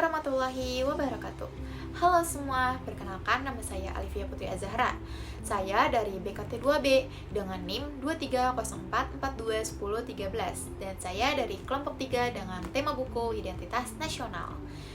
warahmatullahi wabarakatuh. Halo semua, perkenalkan nama saya Alifia Putri Azahra. Saya dari BKT2B dengan NIM 2304421013 dan saya dari kelompok 3 dengan tema buku Identitas Nasional.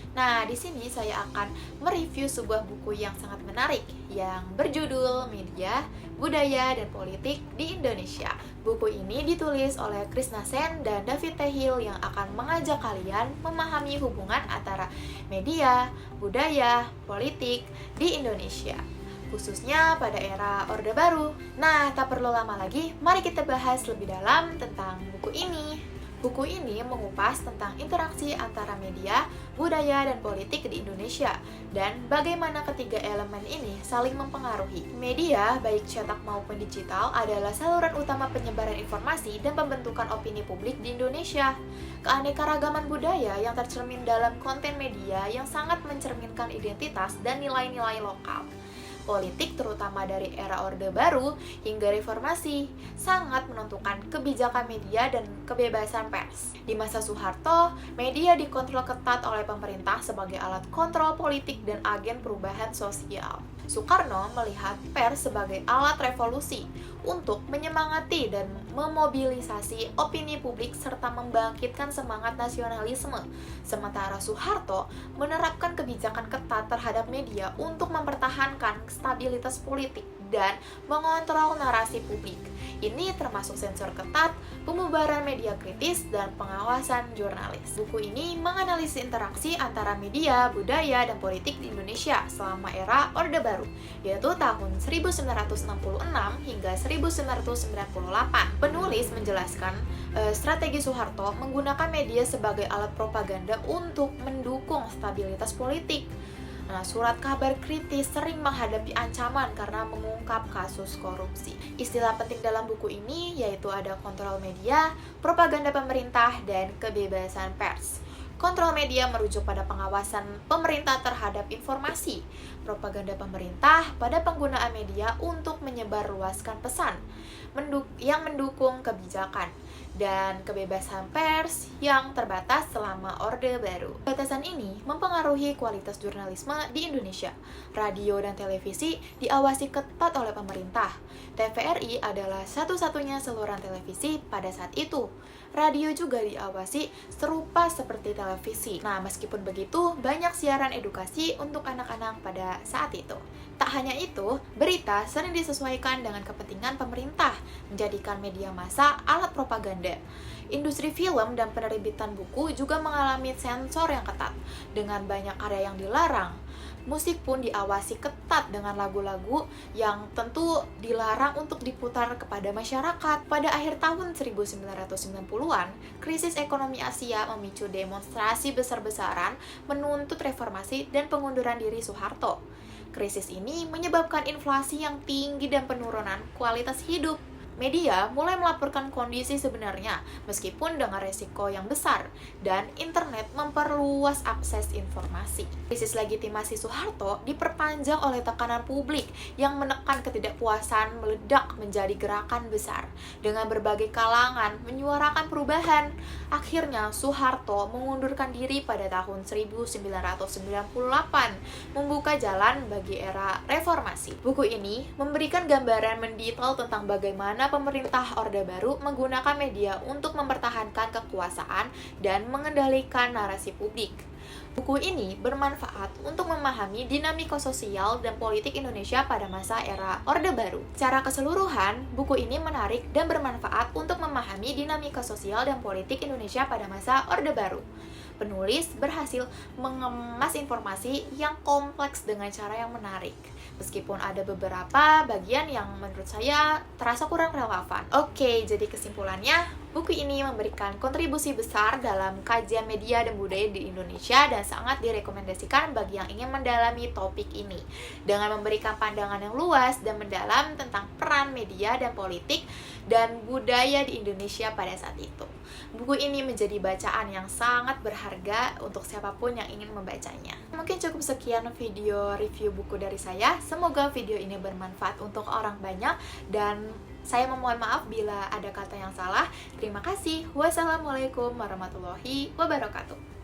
Nah, di sini saya akan mereview sebuah buku yang sangat menarik yang berjudul Media, Budaya, dan Politik di Indonesia. Buku ini ditulis oleh Krishna Sen dan David T. Hill yang akan mengajak kalian memahami hubungan antara media, budaya, politik di Indonesia, khususnya pada era Orde Baru. Nah, tak perlu lama lagi, mari kita bahas lebih dalam tentang buku ini. Buku ini mengupas tentang interaksi antara media, budaya, dan politik di Indonesia, dan bagaimana ketiga elemen ini saling mempengaruhi. Media, baik cetak maupun digital, adalah saluran utama penyebaran informasi dan pembentukan opini publik di Indonesia. Keanekaragaman budaya yang tercermin dalam konten media yang sangat mencerminkan identitas dan nilai-nilai lokal. Politik terutama dari era Orde Baru hingga reformasi sangat menentukan kebijakan media dan kebebasan pers. Di masa Soeharto, media dikontrol ketat oleh pemerintah sebagai alat kontrol politik dan agen perubahan sosial. Soekarno melihat pers sebagai alat revolusi untuk menyemangati dan memobilisasi opini publik serta membangkitkan semangat nasionalisme. Sementara Soeharto menerapkan kebijakan ketat terhadap media untuk mempertahankan stabilitas politik dan mengontrol narasi publik. Ini termasuk sensor ketat, pembubaran media kritis, dan pengawasan jurnalis. Buku ini menganalisis interaksi antara media, budaya, dan politik di Indonesia selama era Orde Baru, yaitu tahun 1966 hingga 1998. Penulis menjelaskan strategi Soeharto menggunakan media sebagai alat propaganda untuk mendukung stabilitas politik. Nah, surat kabar kritis sering menghadapi ancaman karena mengungkap kasus korupsi. Istilah penting dalam buku ini yaitu ada kontrol media, propaganda pemerintah, dan kebebasan pers. Kontrol media merujuk pada pengawasan pemerintah terhadap informasi, propaganda pemerintah pada penggunaan media untuk menyebarluaskan pesan yang mendukung kebijakan, dan kebebasan pers yang terbatas selama Orde Baru. Batasan ini mempengaruhi kualitas jurnalisme di Indonesia. Radio dan televisi diawasi ketat oleh pemerintah. TVRI adalah satu-satunya saluran televisi pada saat itu. Radio juga diawasi serupa seperti televisi. Nah, meskipun begitu, banyak siaran edukasi untuk anak-anak pada saat itu. Tak hanya itu, berita sering disesuaikan dengan kepentingan pemerintah, menjadikan media massa alat propaganda. Industri film dan penerbitan buku juga mengalami sensor yang ketat, dengan banyak karya yang dilarang. Musik pun diawasi ketat dengan lagu-lagu yang tentu dilarang untuk diputar kepada masyarakat. Pada akhir tahun 1990-an, krisis ekonomi Asia memicu demonstrasi besar-besaran menuntut reformasi dan pengunduran diri Soeharto. Krisis ini menyebabkan inflasi yang tinggi dan penurunan kualitas hidup. Media mulai melaporkan kondisi sebenarnya, meskipun dengan resiko yang besar, dan internet memperluas akses informasi. Krisis legitimasi Soeharto diperpanjang oleh tekanan publik yang menekan ketidakpuasan meledak menjadi gerakan besar. Dengan berbagai kalangan menyuarakan perubahan, akhirnya Soeharto mengundurkan diri pada tahun 1998, membuka jalan bagi era reformasi. Buku ini memberikan gambaran mendetail tentang bagaimana pemerintah Orde Baru menggunakan media untuk mempertahankan kekuasaan dan mengendalikan narasi publik. Buku ini bermanfaat untuk memahami dinamika sosial dan politik Indonesia pada masa era Orde Baru. Secara keseluruhan, buku ini menarik dan bermanfaat untuk memahami dinamika sosial dan politik Indonesia pada masa Orde Baru. Penulis berhasil mengemas informasi yang kompleks dengan cara yang menarik, meskipun ada beberapa bagian yang menurut saya terasa kurang relevan. Oke, jadi kesimpulannya, buku ini memberikan kontribusi besar dalam kajian media dan budaya di Indonesia dan sangat direkomendasikan bagi yang ingin mendalami topik ini dengan memberikan pandangan yang luas dan mendalam tentang peran media dan politik dan budaya di Indonesia pada saat itu. Buku ini menjadi bacaan yang sangat berharga untuk siapapun yang ingin membacanya. Mungkin cukup sekian video review buku dari saya. Semoga video ini bermanfaat untuk orang banyak dan saya memohon maaf bila ada kata yang salah. Terima kasih. Wassalamualaikum warahmatullahi wabarakatuh.